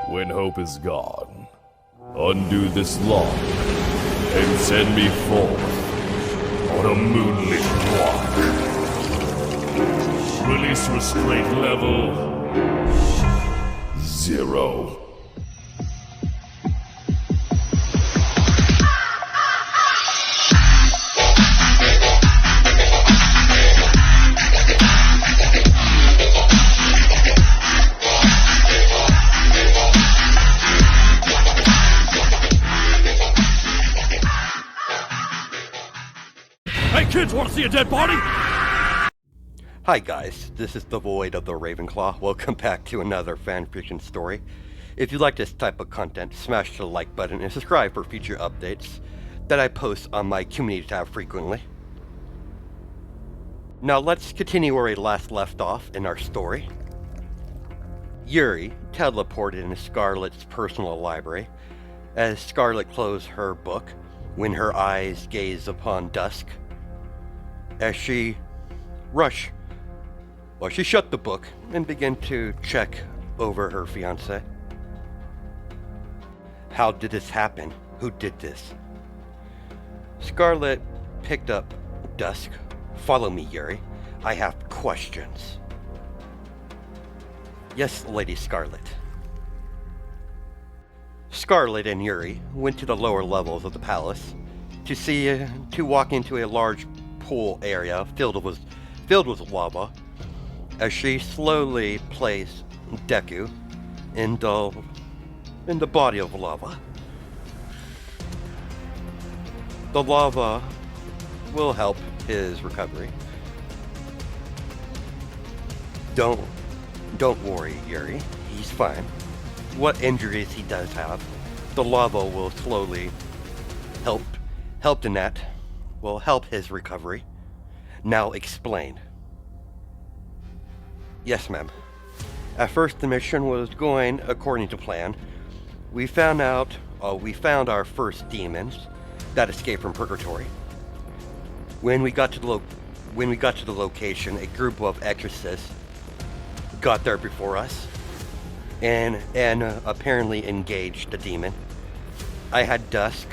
When hope is gone, undo this lock and send me forth on a moonlit walk. Release restraint level 0. Hey kids, wanna see a dead body? Hi guys, this is the Void of the Ravenclaw. Welcome back to another fanfiction story. If you like this type of content, smash the like button and subscribe for future updates that I post on my community tab frequently. Now let's continue where we last left off in our story. Yuri teleported into Scarlet's personal library as Scarlet closed her book when her eyes gazed upon Dusk. As she shut the book and began to check over her fiancé. How did this happen? Who did this? Scarlet picked up Dusk. Follow me, Yuri. I have questions. Yes, Lady Scarlet. Scarlet and Yuri went to the lower levels of the palace to walk into a large pool area filled with lava. As she slowly placed Deku in the body of lava. The lava will help his recovery. Don't worry, Yuri. He's fine. What injuries he does have, the lava will slowly help his recovery. Now explain. Yes, ma'am. At first the mission was going according to plan. We found our first demons that escaped from purgatory. When we got to the location, a group of exorcists got there before us and apparently engaged the demon. I had Dusk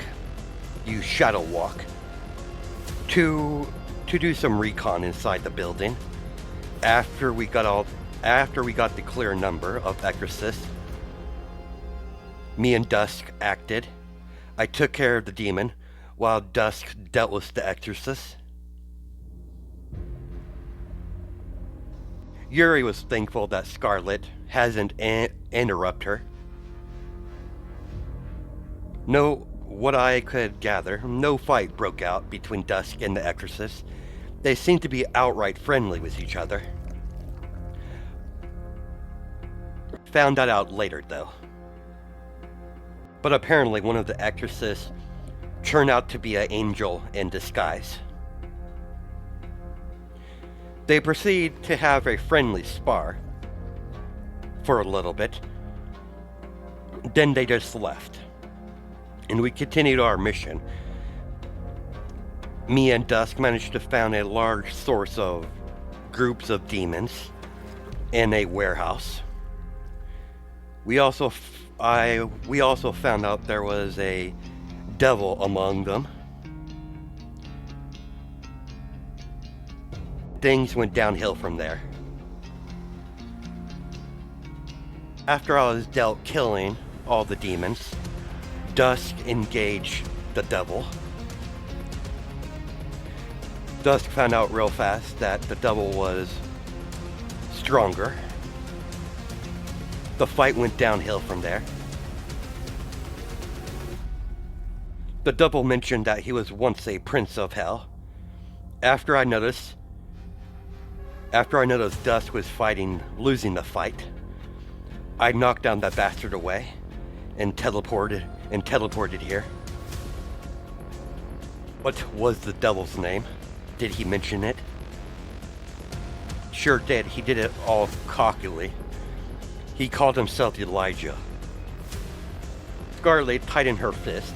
use Shadow Walk to do some recon inside the building. After we got the clear number of exorcists, me and Dusk acted. I took care of the demon while Dusk dealt with the exorcist. Yuri was thankful that Scarlet hasn't interrupted her. What I could gather, no fight broke out between Dusk and the exorcist. They seemed to be outright friendly with each other. Found that out later, though. But apparently one of the exorcists turned out to be an angel in disguise. They proceed to have a friendly spar for a little bit. Then they just left. And we continued our mission. Me and Dusk managed to find a large source of groups of demons in a warehouse. We also found out there was a devil among them. Things went downhill from there. After I was dealt killing all the demons, Dusk engaged the devil. Dusk found out real fast that the devil was stronger. The fight went downhill from there. The devil mentioned that he was once a prince of hell. After I noticed Dusk was losing the fight, I knocked down that bastard away and teleported here. What was the devil's name? Did he mention it? Sure did. He did it all cockily. He called himself Elijah. Scarlet tightened her fist,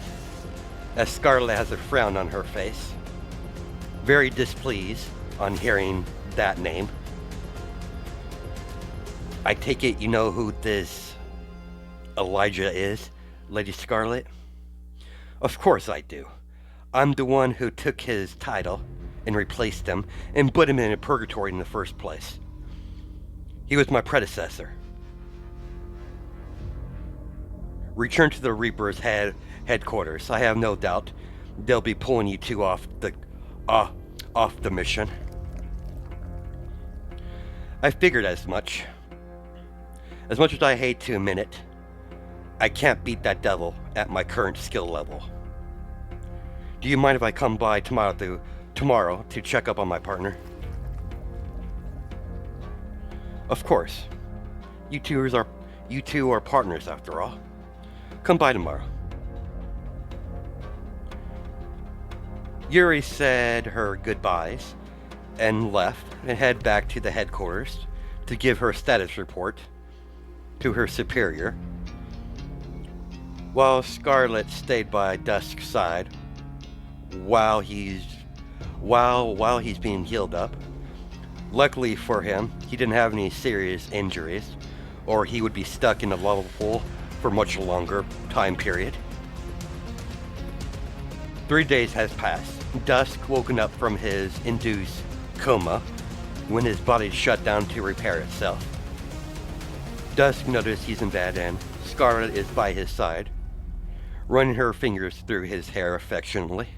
as Scarlet has a frown on her face, very displeased on hearing that name. I take it you know who this Elijah is, Lady Scarlet? Of course I do. I'm the one who took his title and replaced him and put him in a purgatory in the first place. He was my predecessor. Return to the Reaper's headquarters. I have no doubt they'll be pulling you two off the mission. I figured as much. As much as I hate to admit it, I can't beat that devil at my current skill level. Do you mind if I come by tomorrow to check up on my partner? Of course. You two are partners after all. Come by tomorrow. Yuri said her goodbyes and left and head back to the headquarters to give her status report to her superior, while Scarlet stayed by Dusk's side while he's being healed up. Luckily for him, he didn't have any serious injuries, or he would be stuck in a lava pool for much longer time period. 3 days has passed. Dusk woken up from his induced coma when his body shut down to repair itself. Dusk noticed he's in bed and Scarlet is by his side, running her fingers through his hair affectionately.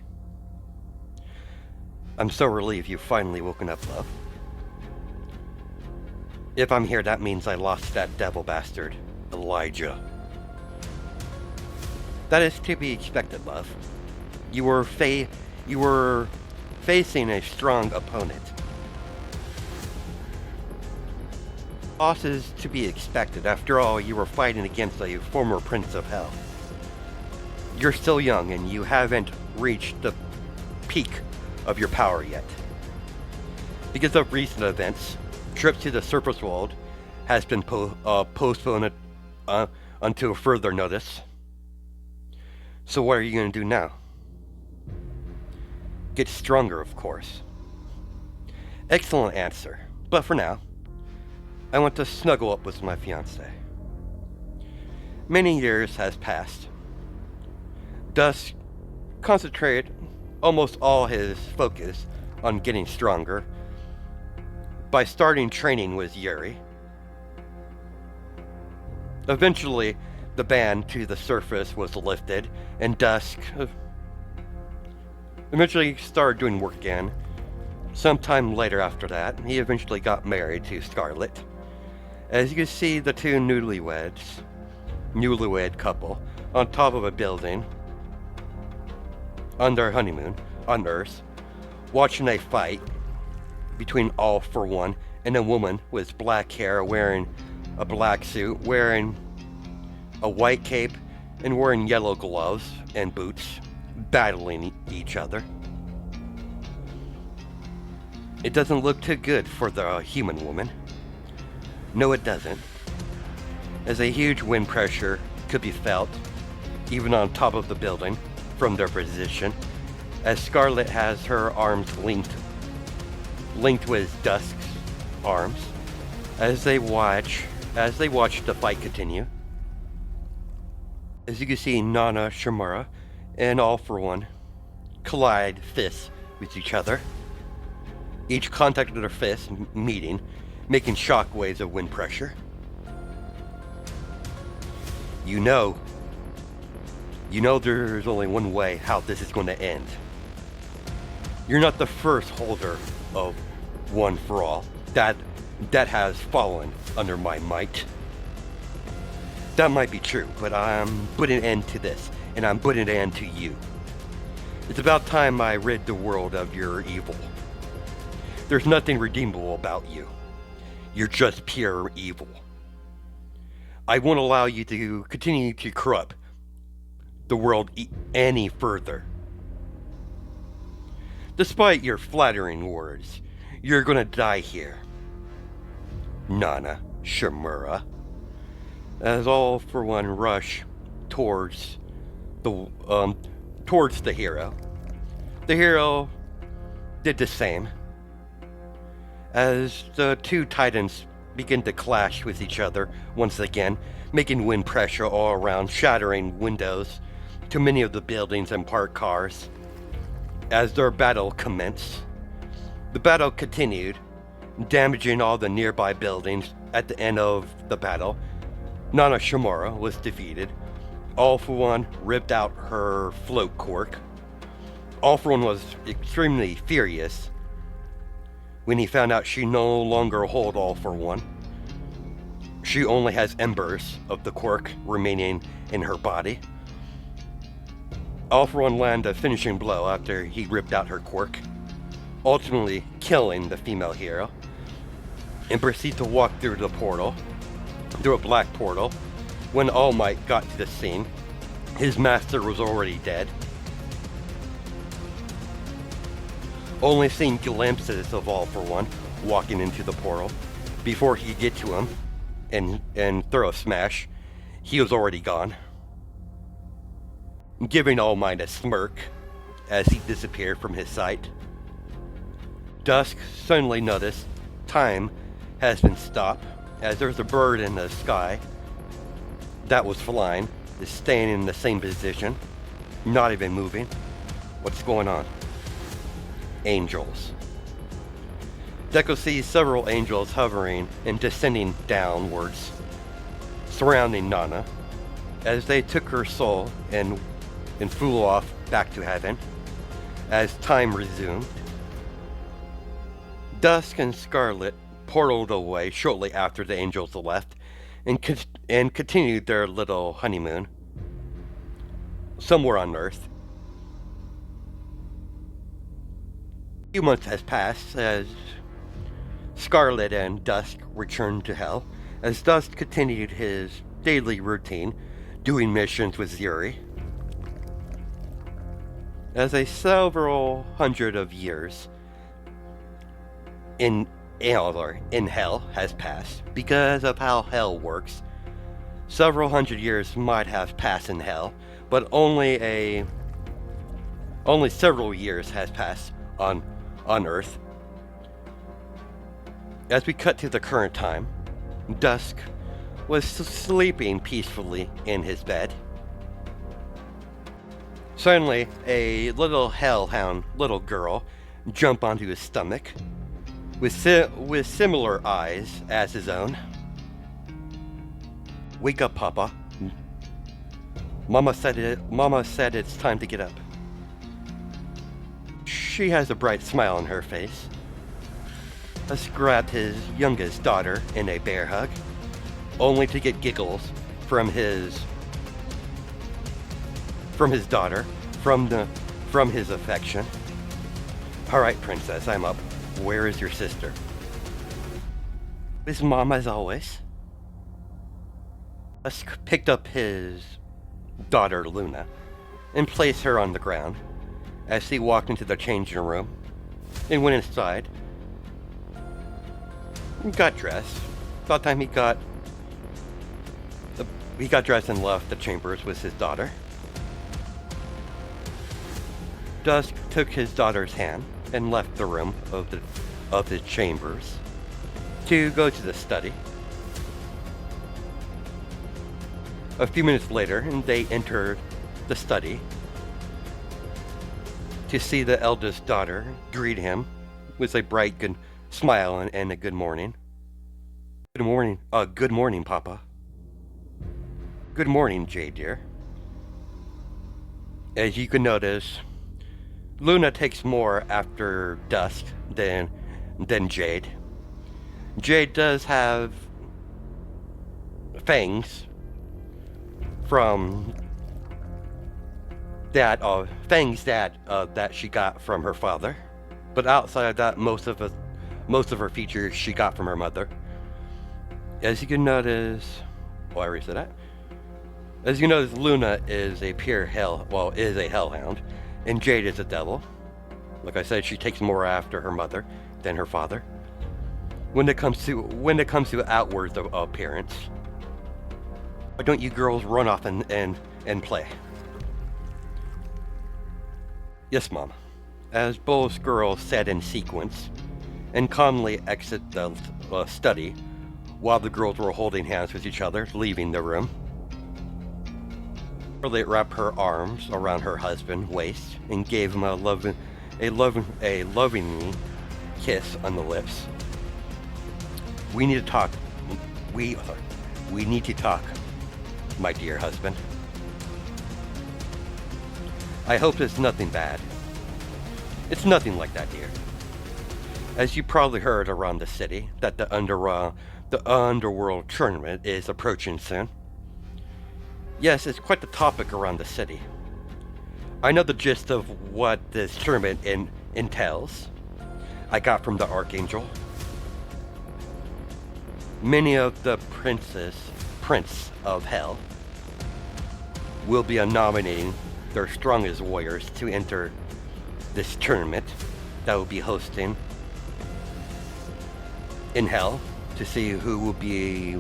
I'm so relieved you've finally woken up, love. If I'm here, that means I lost that devil bastard, Elijah. That is to be expected, love. You were facing a strong opponent. Loss is to be expected. After all, you were fighting against a former Prince of Hell. You're still young and you haven't reached the peak of your power yet. Because of recent events, trips to the surface world has been postponed until further notice. So what are you going to do now? Get stronger, of course. Excellent answer. But for now, I want to snuggle up with my fiancée. Many years has passed. Dusk concentrated almost all his focus on getting stronger by starting training with Yuri. Eventually, the ban to the surface was lifted, and Dusk eventually started doing work again. Sometime later after that, he eventually got married to Scarlet. As you can see, the two newlywed couple on top of a building on their honeymoon on Earth, watching a fight between All For One and a woman with black hair wearing a black suit, wearing a white cape, and wearing yellow gloves and boots, battling each other. It doesn't look too good for the human woman. No, it doesn't, as a huge wind pressure could be felt even on top of the building from their position, as Scarlet has her arms linked with Dusk's arms as they watch the fight continue. As you can see, Nana, Shimura, and All For One collide fists with each other. Each contact of their fists meeting, making shock waves of wind pressure. You know there's only one way how this is going to end. You're not the first holder of One For All that has fallen under my might. That might be true, but I'm putting an end to this, and I'm putting an end to you. It's about time I rid the world of your evil. There's nothing redeemable about you. You're just pure evil. I won't allow you to continue to corrupt the world any further. Despite your flattering words, you're gonna die here. Nana, Shimura. As All For One rush towards the hero. The hero did the same. As the two titans begin to clash with each other once again, making wind pressure all around, shattering windows to many of the buildings and parked cars. As their battle commenced, the battle continued, damaging all the nearby buildings. At the end of the battle, Nana Shimura was defeated. All for One ripped out her float cork. All for One was extremely furious when he found out she no longer held All for One. She only has embers of the cork remaining in her body. All for One landed a finishing blow after he ripped out her cork, ultimately killing the female hero, and proceeded to walk through a black portal. When All Might got to the scene, his master was already dead. Only seeing glimpses of All for One walking into the portal. Before he could get to him and throw a smash, he was already gone, giving All Might a smirk as he disappeared from his sight. Dusk suddenly noticed time has been stopped, as there's a bird in the sky that was flying, is staying in the same position, not even moving. What's going on? Angels. Deku sees several angels hovering and descending downwards, surrounding Nana, as they took her soul and flew off back to heaven. As time resumed, Dusk and Scarlet portaled away shortly after the angels left and continued their little honeymoon somewhere on Earth. A few months has passed as Scarlet and Dusk returned to Hell, as Dusk continued his daily routine, doing missions with Yuri. As a several hundred of years in Hell has passed, because of how Hell works, several hundred years might have passed in Hell, but only several years has passed on Earth. As we cut to the current time, Dusk was sleeping peacefully in his bed. Suddenly, a little hellhound little girl jumped onto his stomach with similar eyes as his own. Wake up, Papa. Mama said it's time to get up. She has a bright smile on her face. Dusk grabbed his youngest daughter in a bear hug, only to get giggles from his daughter, from his affection. All right, princess, I'm up. Where is your sister? With Mom, as always. Dusk picked up his daughter, Luna, and placed her on the ground as he walked into the changing room and went inside. He got dressed. About time he got dressed and left the chambers with his daughter. Dusk took his daughter's hand and left the room of the chambers to go to the study. A few minutes later, they entered the study to see the eldest daughter greet him with a bright good smile and a good morning. Good morning. Good morning, Papa. Good morning, Jade, dear. As you can notice, Luna takes more after Dusk than Jade. Jade does have fangs from that that she got from her father, but outside of that, most of her features she got from her mother. As you can notice, I already said that. As you notice, Luna is a hellhound, and Jade is a devil. Like I said, she takes more after her mother than her father. When it comes to outward appearance, why don't you girls run off and play? Yes, Mom. As both girls said in sequence, and calmly exit the study, while the girls were holding hands with each other, leaving the room. Scarlet wrapped her arms around her husband's waist and gave him a loving kiss on the lips. We need to talk. We need to talk, my dear husband. I hope it's nothing bad. It's nothing like that, dear. As you probably heard around the city, that the underworld tournament is approaching soon. Yes, it's quite the topic around the city. I know the gist of what this tournament entails. I got from the Archangel. Many of the Prince of Hell, will be nominating their strongest warriors to enter this tournament that will be hosting in Hell, to see who will be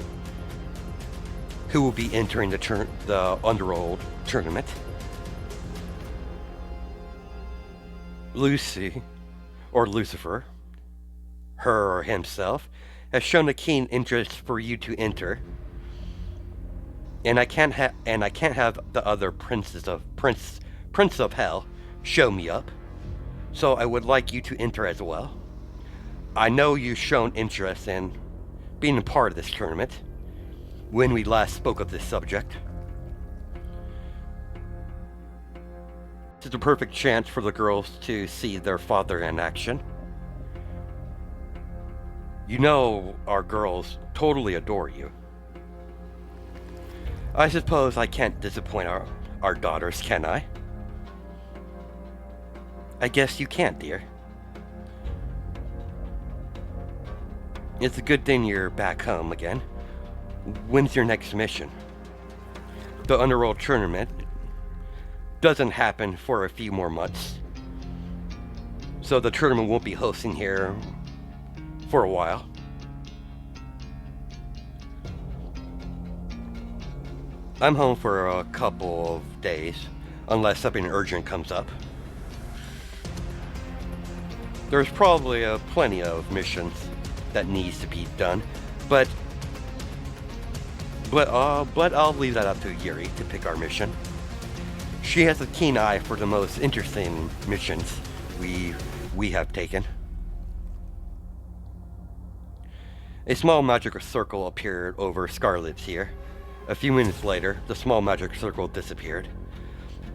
entering the Underworld tournament. Lucy, or Lucifer, her or himself, has shown a keen interest for you to enter, and I can't have the other Prince of Hell show me up. So I would like you to enter as well. I know you've shown interest in being a part of this tournament when we last spoke of this subject. This is the perfect chance for the girls to see their father in action. You know our girls totally adore you. I suppose I can't disappoint our daughters, can I? I guess you can't, dear. It's a good thing you're back home again. When's your next mission? The Underworld Tournament doesn't happen for a few more months, so the tournament won't be hosting here for a while. I'm home for a couple of days, unless something urgent comes up. There's probably plenty of missions that needs to be done, but I'll leave that up to Yuri to pick our mission. She has a keen eye for the most interesting missions we have taken. A small magic circle appeared over Scarlet's ear. A few minutes later, the small magic circle disappeared.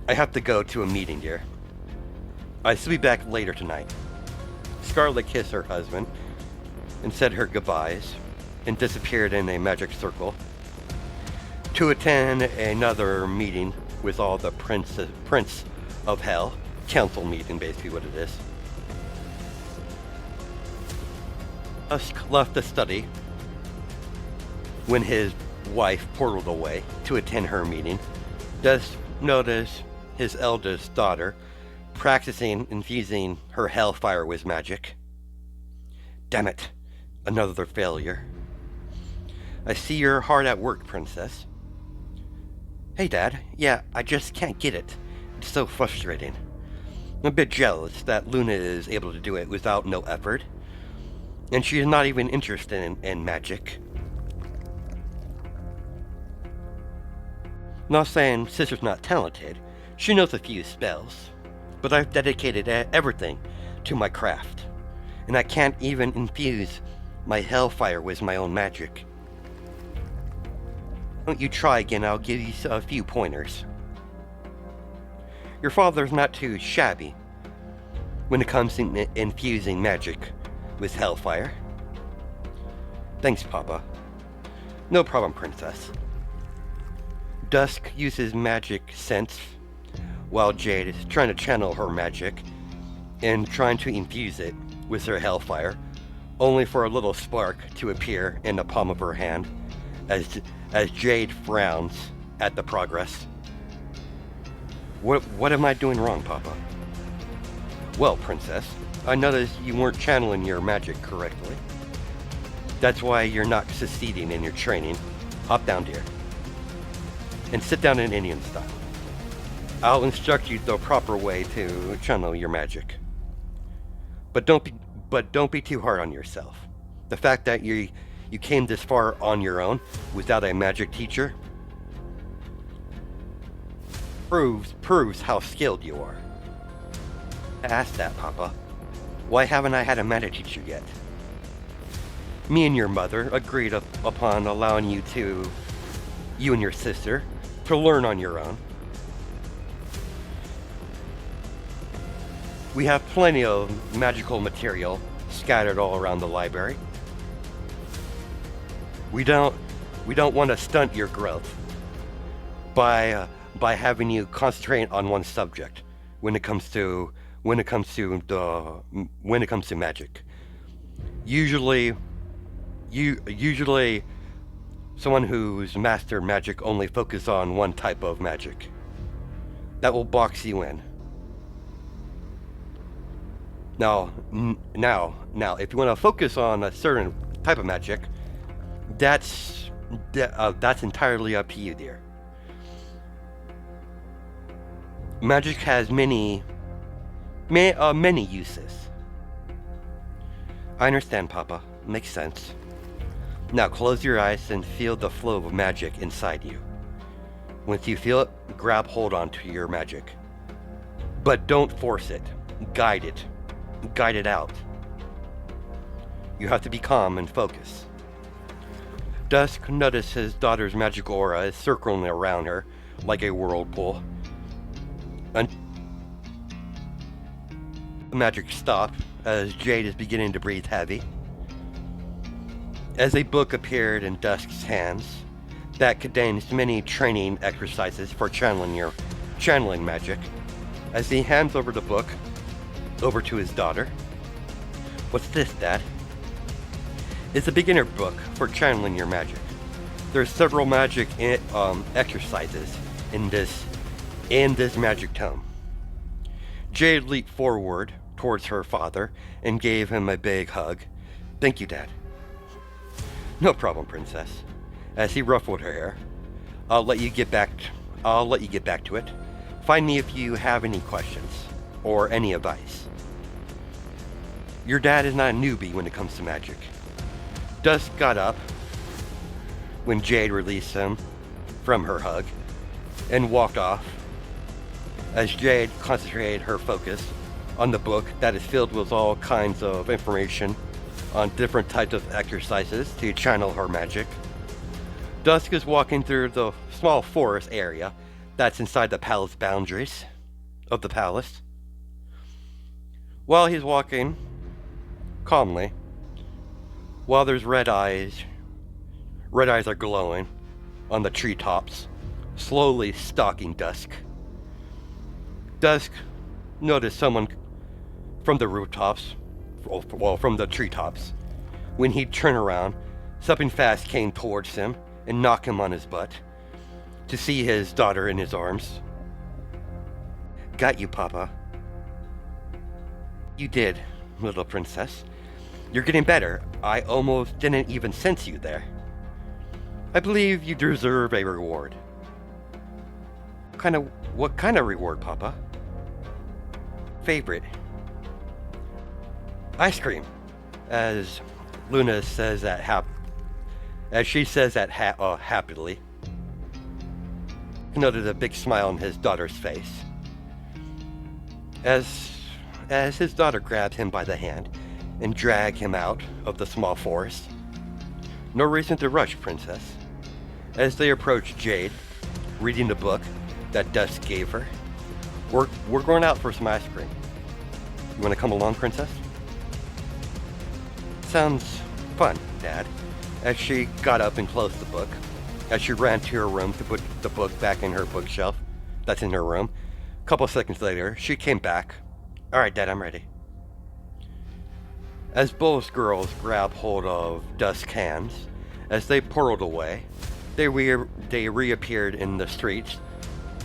I have to go to a meeting, dear. I shall be back later tonight. Scarlet kissed her husband and said her goodbyes and disappeared in a magic circle to attend another meeting with all the Prince of Hell. Council meeting, basically what it is. Dusk left the study when his wife portaled away to attend her meeting. Dusk noticed his eldest daughter practicing infusing her hellfire with magic. Damn it, another failure. I see you're hard at work, Princess. Hey, Dad. Yeah, I just can't get it. It's so frustrating. I'm a bit jealous that Luna is able to do it without no effort, and she's not even interested in magic. Not saying Sister's not talented. She knows a few spells, but I've dedicated everything to my craft, and I can't even infuse my hellfire with my own magic. Don't you try again, I'll give you a few pointers. Your father's not too shabby when it comes to infusing magic with hellfire. Thanks, Papa. No problem, Princess. Dusk uses magic sense while Jade is trying to channel her magic and trying to infuse it with her hellfire, only for a little spark to appear in the palm of her hand as Jade frowns at the progress. What am I doing wrong, Papa? Well, Princess, I noticed you weren't channeling your magic correctly. That's why you're not succeeding in your training. Hop down, dear. And sit down in Indian style. I'll instruct you the proper way to channel your magic. But don't be too hard on yourself. The fact that you came this far on your own without a magic teacher? Proves how skilled you are. I asked that, Papa. Why haven't I had a magic teacher yet? Me and your mother agreed upon allowing you and your sister, to learn on your own. We have plenty of magical material scattered all around the library. We don't want to stunt your growth by having you concentrate on one subject when it comes to magic. Usually someone who's mastered magic only focus on one type of magic. That will box you in. Now, if you want to focus on a certain type of magic, that's entirely up to you, dear. Magic has many uses. I understand, Papa. Makes sense. Now close your eyes and feel the flow of magic inside you. Once you feel it, grab hold onto your magic. But don't force it. Guide it. Guide it out. You have to be calm and focus. Dusk noticed his daughter's magic aura is circling around her like a whirlpool. The magic stopped as Jade is beginning to breathe heavy. As a book appeared in Dusk's hands that contains many training exercises for channeling magic, as he hands over the book over to his daughter. What's this, Dad? It's a beginner book for channeling your magic. There's several magic exercises in this magic tome. Jade leaped forward towards her father and gave him a big hug. Thank you, Dad. No problem, Princess. As he ruffled her hair. I'll let you get back to it. Find me if you have any questions or any advice. Your dad is not a newbie when it comes to magic. Dusk got up when Jade released him from her hug and walked off as Jade concentrated her focus on the book that is filled with all kinds of information on different types of exercises to channel her magic. Dusk is walking through the small forest area that's inside the palace boundaries of the palace. While he's walking calmly, while there's red eyes are glowing on the treetops, slowly stalking Dusk. Dusk noticed someone from the rooftops, from the treetops. When he turned around, something fast came towards him and knocked him on his butt to see his daughter in his arms. Got you, Papa. You did, little princess. You're getting better. I almost didn't even sense you there. I believe you deserve a reward. What kind of reward, Papa? Favorite. Ice cream. As Luna says that happily. He noted a big smile on his daughter's face. As his daughter grabbed him by the hand and dragged him out of the small forest. No reason to rush, Princess. As they approached Jade, reading the book that Dusk gave her. We're going out for some ice cream. You want to come along, Princess? Sounds fun, Dad. As she got up and closed the book, as she ran to her room to put the book back in her bookshelf that's in her room. A couple seconds later, she came back. All right, Dad, I'm ready. As both girls grabbed hold of Dusk's hands, as they portaled away, they reappeared in the streets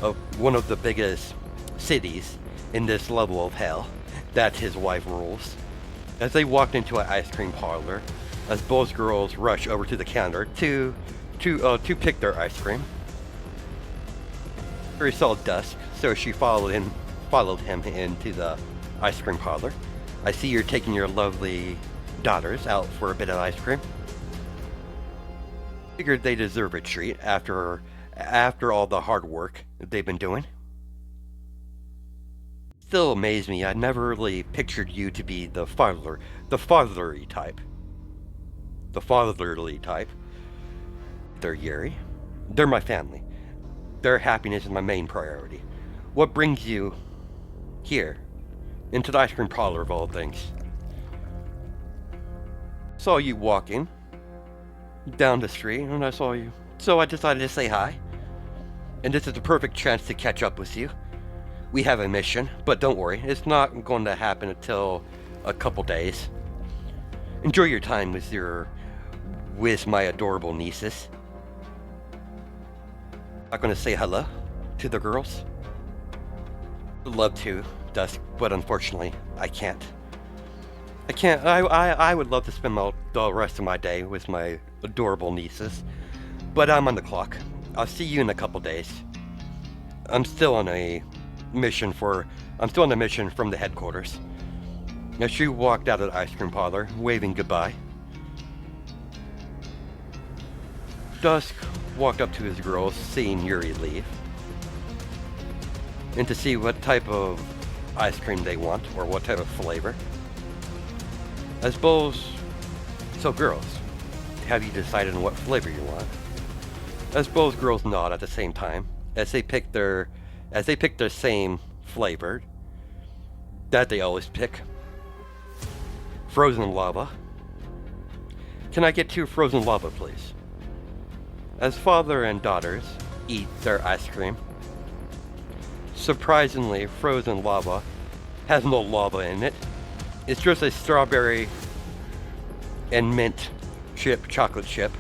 of one of the biggest cities in this level of hell that his wife rules. As they walked into an ice cream parlor, as both girls rushed over to the counter to pick their ice cream. Yuri saw Dusk, so she followed him into the ice cream parlor. I see you're taking your lovely daughters out for a bit of ice cream. Figured they deserve a treat after all the hard work they've been doing. Still amazed me. I never really pictured you to be the fatherly type. The fatherly type. They're Yuri. They're my family. Their happiness is my main priority. What brings you here, into the ice cream parlor of all things? Saw you walking down the street, and I saw you. So I decided to say hi. And this is the perfect chance to catch up with you. We have a mission, but don't worry, it's not going to happen until a couple days. Enjoy your time with my adorable nieces. Not going to say hello to the girls? Would love to, Dusk, but unfortunately, I can't. I would love to spend the rest of my day with my adorable nieces, but I'm on the clock. I'll see you in a couple days. I'm still on a mission from the headquarters. As she walked out of the ice cream parlor, waving goodbye, Dusk walked up to his girls, seeing Yuri leave, and to see what type of ice cream they want, or what type of flavor. I suppose, so girls, have you decided on what flavor you want? I suppose girls nod at the same time, as they pick their same flavor that they always pick. Frozen lava. Can I get 2 frozen lava, please? As father and daughters eat their ice cream, surprisingly, frozen lava has no lava in it. It's just a strawberry and mint chocolate chip.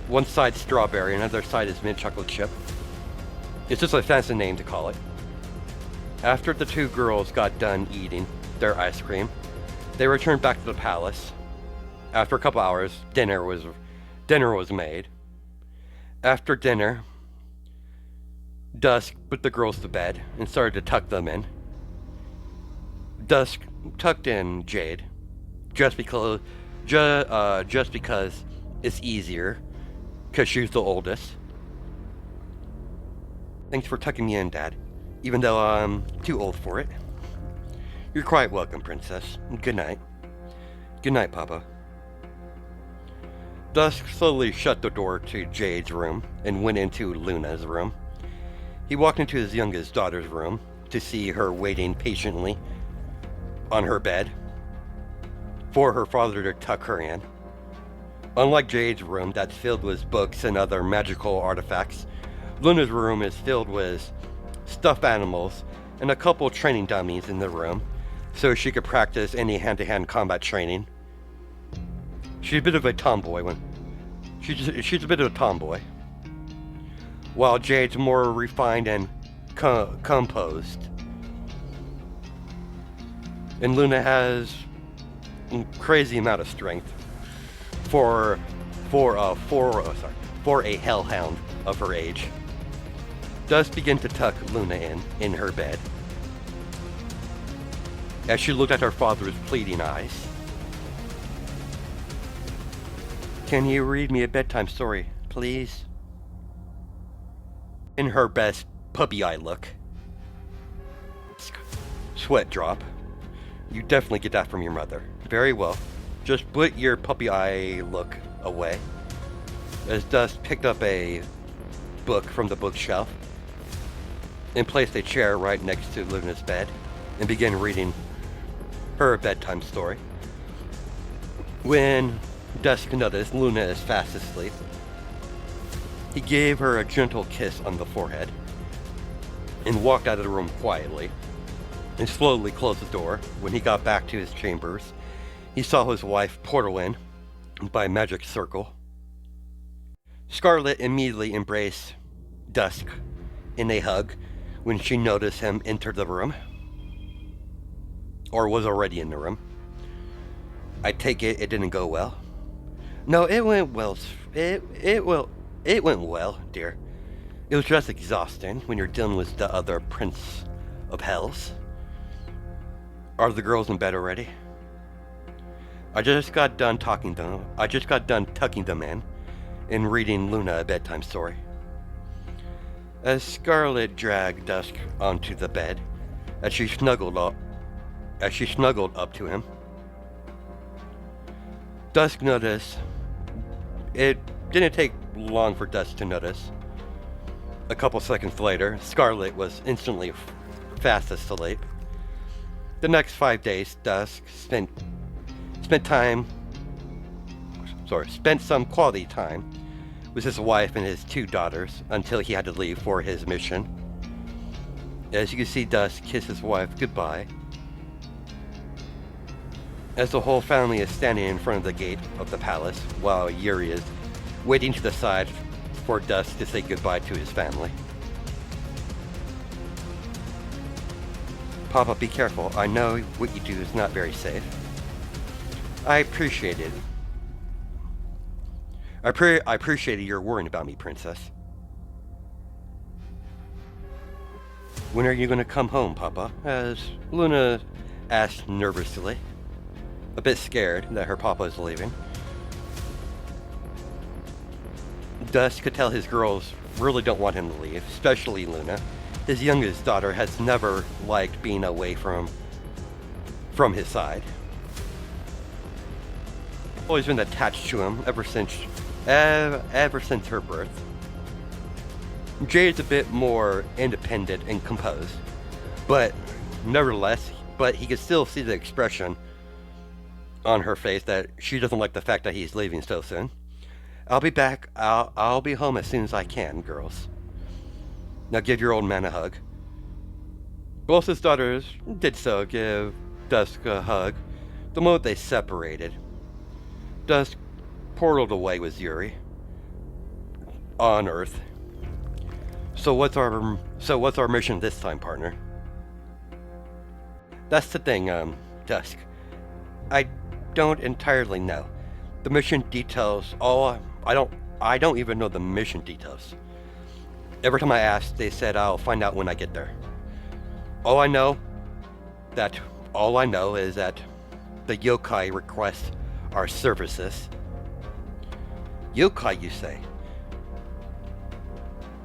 One side strawberry, another side is mint chocolate chip. It's just a fancy name to call it. After the 2 girls got done eating their ice cream, they returned back to the palace. After a couple hours, dinner was made. After dinner, Dusk put the girls to bed and started to tuck them in. Dusk tucked in Jade, just because it's easier, because she's the oldest. Thanks for tucking me in, Dad, even though I'm too old for it. You're quite welcome, Princess. Good night. Good night, Papa. Dusk slowly shut the door to Jade's room and went into Luna's room. He walked into his youngest daughter's room to see her waiting patiently on her bed for her father to tuck her in. Unlike Jade's room that's filled with books and other magical artifacts, Luna's room is filled with stuffed animals and a couple training dummies in the room so she could practice any hand-to-hand combat training. She's a bit of a tomboy while Jade's more refined and composed. And Luna has a crazy amount of strength for a hellhound of her age. Dusk began to tuck Luna in her bed as she looked at her father's pleading eyes. Can you read me a bedtime story, please? In her best puppy eye look. Sweat drop. You definitely get that from your mother. Very well. Just put your puppy eye look away. As Dusk picked up a book from the bookshelf and placed a chair right next to Luna's bed and began reading her bedtime story. When Dusk noticed Luna is fast asleep, he gave her a gentle kiss on the forehead and walked out of the room quietly and slowly closed the door. When he got back to his chambers, he saw his wife portal in by magic circle. Scarlet immediately embraced Dusk in a hug when she noticed him enter the room, or was already in the room. I take it didn't go well. No, it went well. It went well, dear. It was just exhausting when you're dealing with the other Prince of Hells. Are the girls in bed already? I just got done tucking them in and reading Luna a bedtime story. As Scarlet dragged Dusk onto the bed, as she snuggled up to him, Dusk noticed. It didn't take long for Dusk to notice. A couple seconds later, Scarlet was instantly fast asleep. The next 5 days, Dusk spent some quality time with his wife and his 2 daughters until he had to leave for his mission. As you can see, Dusk kiss his wife goodbye as the whole family is standing in front of the gate of the palace while Yuri is waiting to the side for Dusk to say goodbye to his family. Papa, be careful. I know what you do is not very safe. I appreciate it. I appreciated your worrying about me, Princess. When are you going to come home, Papa? As Luna asked nervously, a bit scared that her papa is leaving. Dusk could tell his girls really don't want him to leave, especially Luna. His youngest daughter has never liked being away from his side. Always been attached to him ever since her birth. Jade's a bit more independent and composed, but nevertheless, he could still see the expression on her face that she doesn't like the fact that he's leaving so soon. I'll be back. I'll be home as soon as I can, girls. Now give your old man a hug. Both his daughters did so, give Dusk a hug the moment they separated. Dusk portaled away with Yuri on Earth. So what's our mission this time, partner? That's the thing, Dusk. I don't entirely know. The mission details, I don't even know the mission details. Every time I asked, they said I'll find out when I get there. All I know is that the Yokai request our services. Yokai, you say?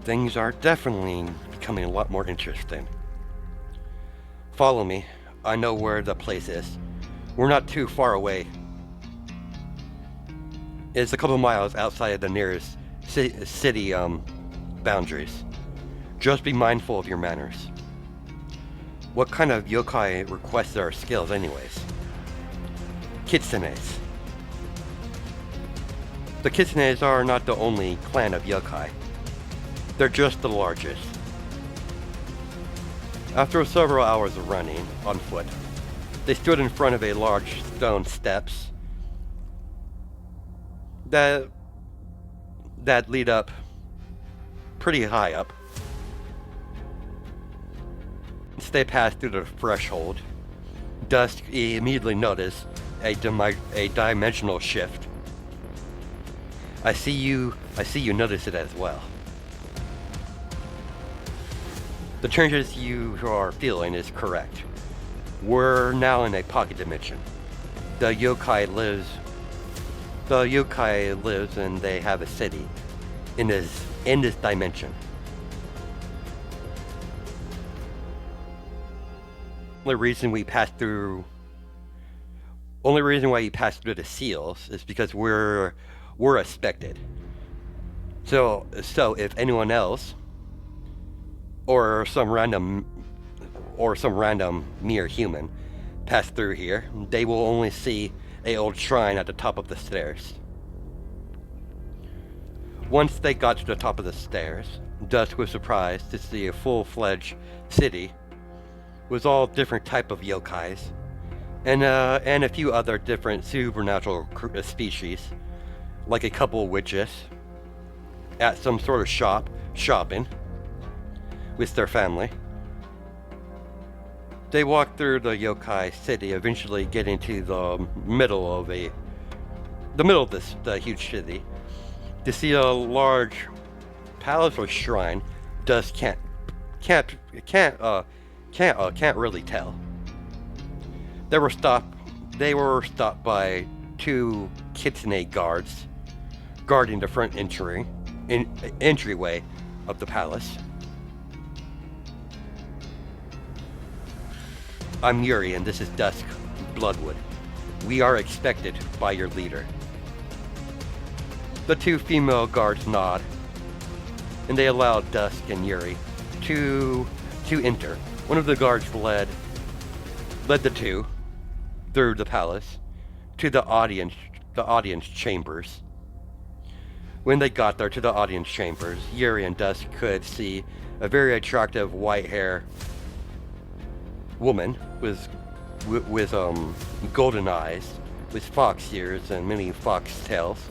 Things are definitely becoming a lot more interesting. Follow me. I know where the place is. We're not too far away. It's a couple miles outside of the nearest city boundaries. Just be mindful of your manners. What kind of yokai requested our skills anyways? Kitsunes. The Kitsunes are not the only clan of yokai. They're just the largest. After several hours of running on foot, they stood in front of a large stone steps that lead up pretty high up. As they passed through the threshold, Dusk immediately noticed a dimensional shift. I see you notice it as well. The changes you are feeling is correct. We're now in a pocket dimension. The yokai lives and they have a city in this dimension. Only reason why you pass through the seals is because we're expected. So if anyone else or some random mere human pass through here, they will only see an old shrine at the top of the stairs. Once they got to the top of the stairs, Dusk was surprised to see a full-fledged city with all different type of yokais and a few other different supernatural species, like a couple of witches at some sort of shopping with their family. They walked through the yokai city, eventually getting to the middle of the huge city. To see a large palace or shrine, Dusk can't really tell. They were stopped by two kitsune guards guarding the front entryway of the palace. I'm Yuri, and this is Dusk, Bloodwood. We are expected by your leader. The two female guards nod, and they allow Dusk and Yuri to enter. One of the guards led the two through the palace to the audience chambers. When they got there to the audience chambers, Yuri and Dusk could see a very attractive white-haired woman with golden eyes, with fox ears and many fox tails.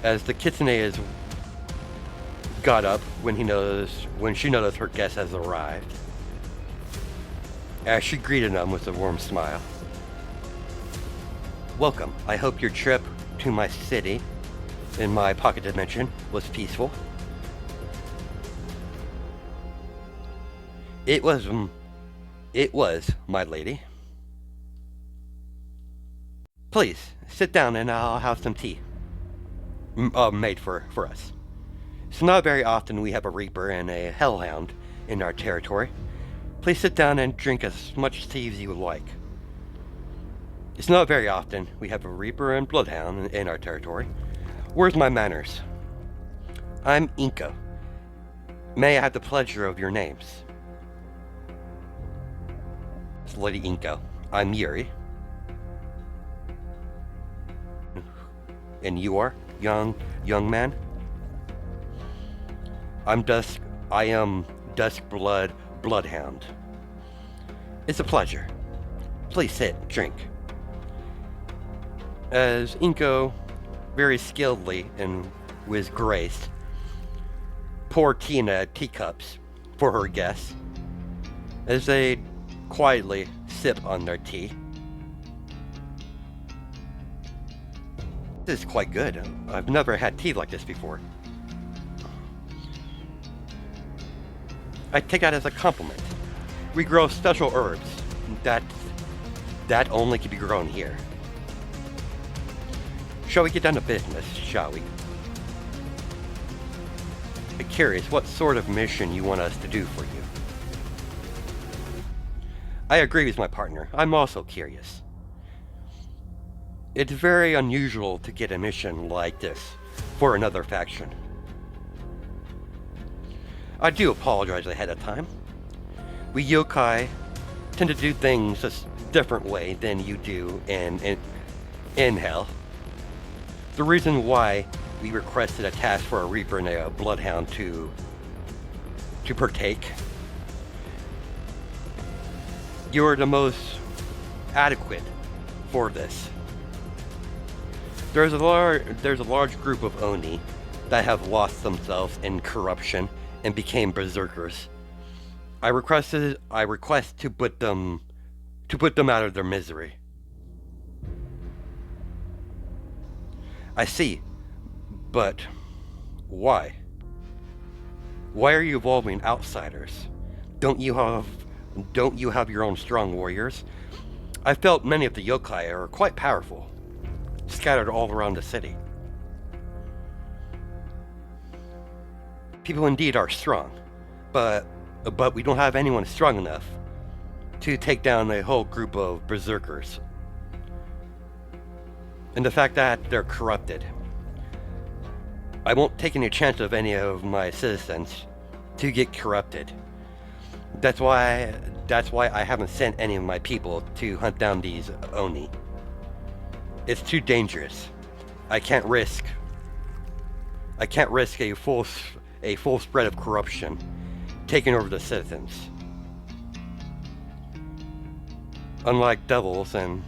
As the kitsunes got up when she noticed her guest has arrived, as she greeted them with a warm smile. Welcome. I hope your trip to my city in my pocket dimension was peaceful. It was, my lady. Please, sit down and I'll have some tea. Made for us. It's not very often we have a Reaper and a Hellhound in our territory. Please sit down and drink as much tea as you would like. It's not very often we have a Reaper and Bloodhound in our territory. Where's my manners? I'm Inca. May I have the pleasure of your names? It's Lady Inca. I'm Yuri. And you are? Young man? I'm Dusk. I am Dusk Bloodhound. It's a pleasure. Please sit, drink. As Inca very skilledly and with grace poured tea in teacups for her guests, as they quietly sip on their tea. This is quite good. I've never had tea like this before. I take that as a compliment. We grow special herbs that only can be grown here. Shall we get down to business, shall we? I'm curious what sort of mission you want us to do for you. I agree with my partner. I'm also curious. It's very unusual to get a mission like this for another faction. I do apologize ahead of time. We yokai tend to do things a different way than you do in Hell. The reason why we requested a task for a Reaper and a Bloodhound to partake. You're the most adequate for this. There's a large group of Oni that have lost themselves in corruption and became berserkers. I request to put them out of their misery. I see, but why? Why are you involving outsiders? Don't you have your own strong warriors? I felt many of the yokai are quite powerful, scattered all around the city. People indeed are strong, but we don't have anyone strong enough to take down a whole group of berserkers. And the fact that they're corrupted. I won't take any chance of any of my citizens to get corrupted. That's why I haven't sent any of my people to hunt down these Oni. It's too dangerous. I can't risk a full spread of corruption taking over the citizens. Unlike devils and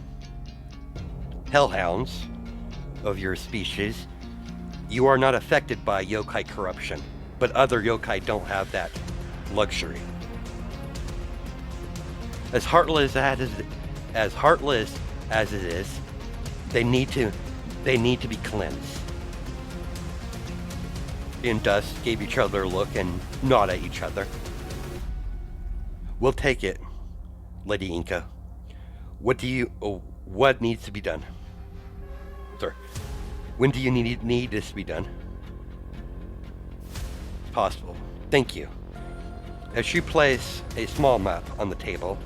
hellhounds of your species, you are not affected by yokai corruption, but other yokai don't have that luxury. As heartless as it is, they need to be cleansed. And Dusk gave each other a look and nod at each other. We'll take it, Lady Inca. What needs to be done? Sir, when do you need this to be done? Possible. Thank you. As she placed a small map on the table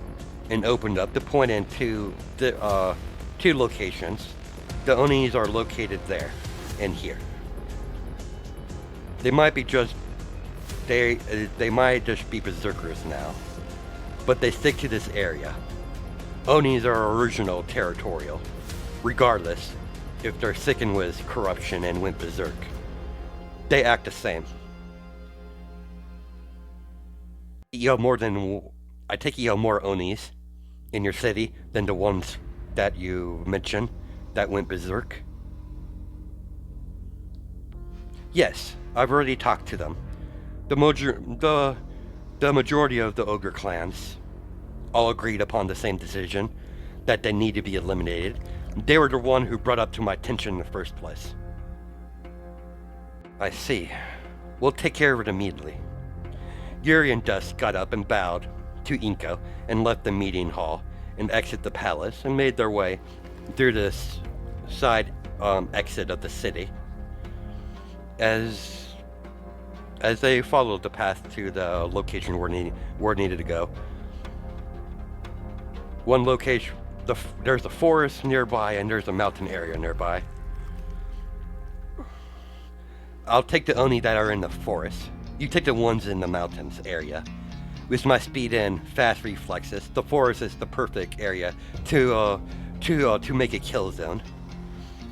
and opened up to point into the two locations, the Onis are located there and here. They might be just they might just be berserkers now, but they stick to this area. Onis are original territorial, regardless if they're sickened with corruption and went berserk. They act the same. You have I take you have more Onis in your city than the ones that you mentioned that went berserk? Yes, I've already talked to them. The majority of the ogre clans all agreed upon the same decision, that they need to be eliminated. They were the one who brought up to my attention in the first place. I see. We'll take care of it immediately. Yuri and Dusk got up and bowed to Inca and left the meeting hall and exited the palace and made their way through this side exit of the city. As they followed the path to the location where it needed to go. One location, there's a forest nearby and there's a mountain area nearby. I'll take the Oni that are in the forest. You take the ones in the mountains area. With my speed and fast reflexes, the forest is the perfect area to make a kill zone.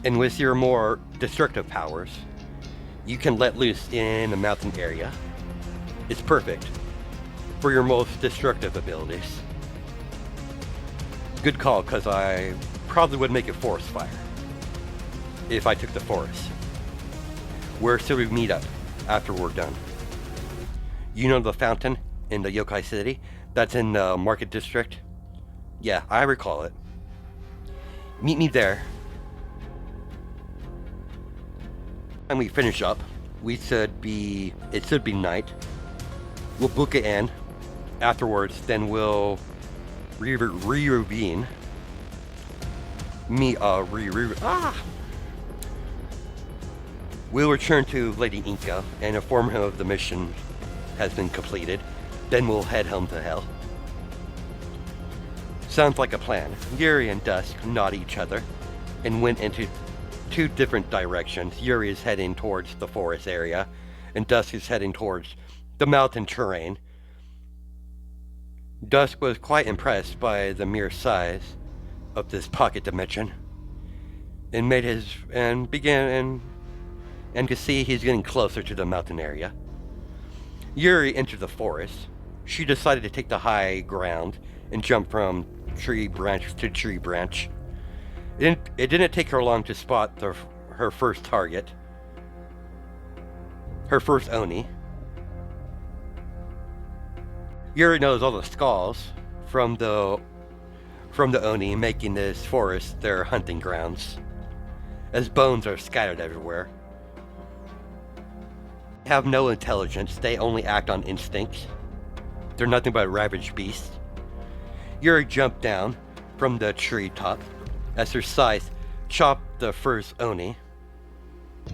And with your more destructive powers, you can let loose in the mountain area. It's perfect for your most destructive abilities. Good call, because I probably would make a forest fire if I took the forest. Where should we meet up after we're done? You know the fountain in the Yokai city that's in the market district? Yeah, I recall it. Meet me there. And we finish up. It should be night. We'll book it in. Afterwards, then we'll reconvene. We'll return to Lady Inca and inform him of the mission has been completed. Then we'll head home to hell. Sounds like a plan. Yuri and Dusk nod each other and went into two different directions. Yuri is heading towards the forest area, and Dusk is heading towards the mountain terrain. Dusk was quite impressed by the mere size of this pocket dimension, and could see he's getting closer to the mountain area. Yuri entered the forest. She decided to take the high ground and jump from tree branch to tree branch. It didn't take her long to spot her first target, her first Oni. Yuri knows all the skulls from the Oni, making this forest their hunting grounds, as bones are scattered everywhere. They have no intelligence, they only act on instincts. They're nothing but ravaged beasts. Yuri jumped down from the tree top as her scythe chopped the first Oni. It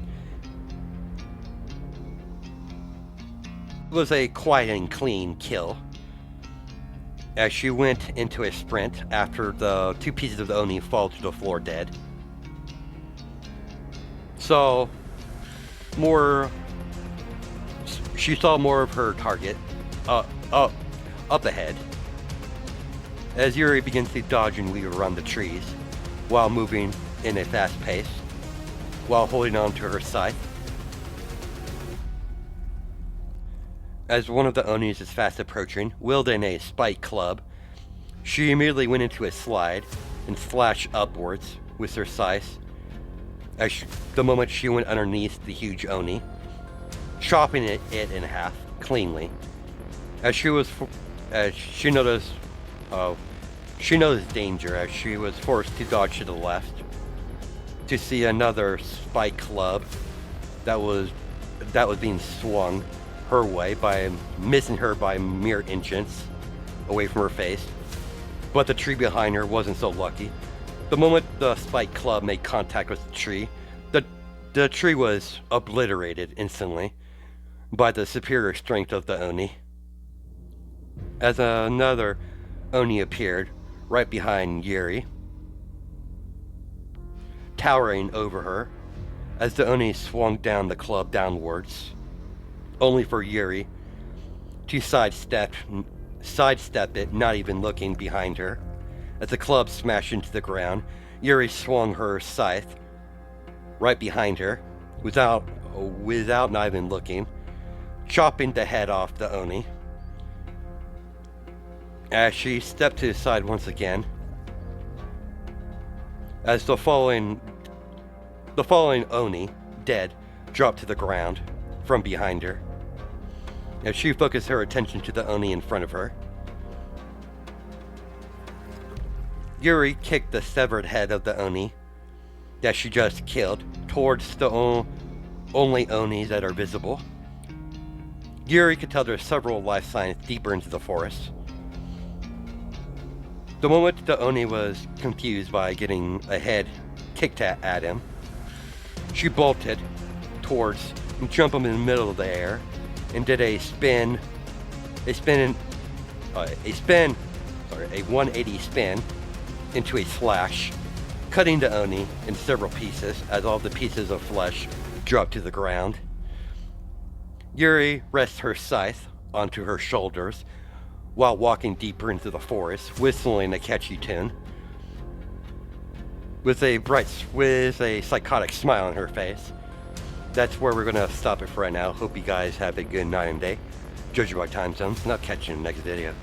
was a quiet and clean kill, as she went into a sprint after the two pieces of the Oni fall to the floor dead. She saw more of her target up ahead, as Yuri begins to dodge and weave around the trees while moving in a fast pace, while holding on to her scythe. As one of the Onis is fast approaching, wielding a spike club, she immediately went into a slide and slashed upwards with her scythe the moment she went underneath the huge Oni, chopping it in half cleanly. As she noticed danger, as she was forced to dodge to the left to see another spike club that was being swung her way, by missing her by mere inches away from her face. But the tree behind her wasn't so lucky, The moment the spike club made contact with the tree, the tree was obliterated instantly by the superior strength of the Oni. As another Oni appeared right behind Yuri, towering over her, as the Oni swung down the club downwards, only for Yuri to sidestep it, not even looking behind her. As the club smashed into the ground, Yuri swung her scythe right behind her, without not even looking, chopping the head off the Oni. As she stepped to the side once again, as the falling Oni, dead, dropped to the ground from behind her, as she focused her attention to the Oni in front of her. Yuri kicked the severed head of the Oni that she just killed towards the only Onis that are visible. Yuri could tell there's several life signs deeper into the forest. The moment the Oni was confused by getting a head kicked at him, she bolted towards and jumped him in the middle of the air and did a 180 spin into a slash, cutting the Oni in several pieces as all the pieces of flesh dropped to the ground. Yuri rests her scythe onto her shoulders while walking deeper into the forest, whistling a catchy tune, with a psychotic smile on her face. That's where we're gonna stop it for right now. Hope you guys have a good night and day. Judge you by time zones, and I'll catch you in the next video.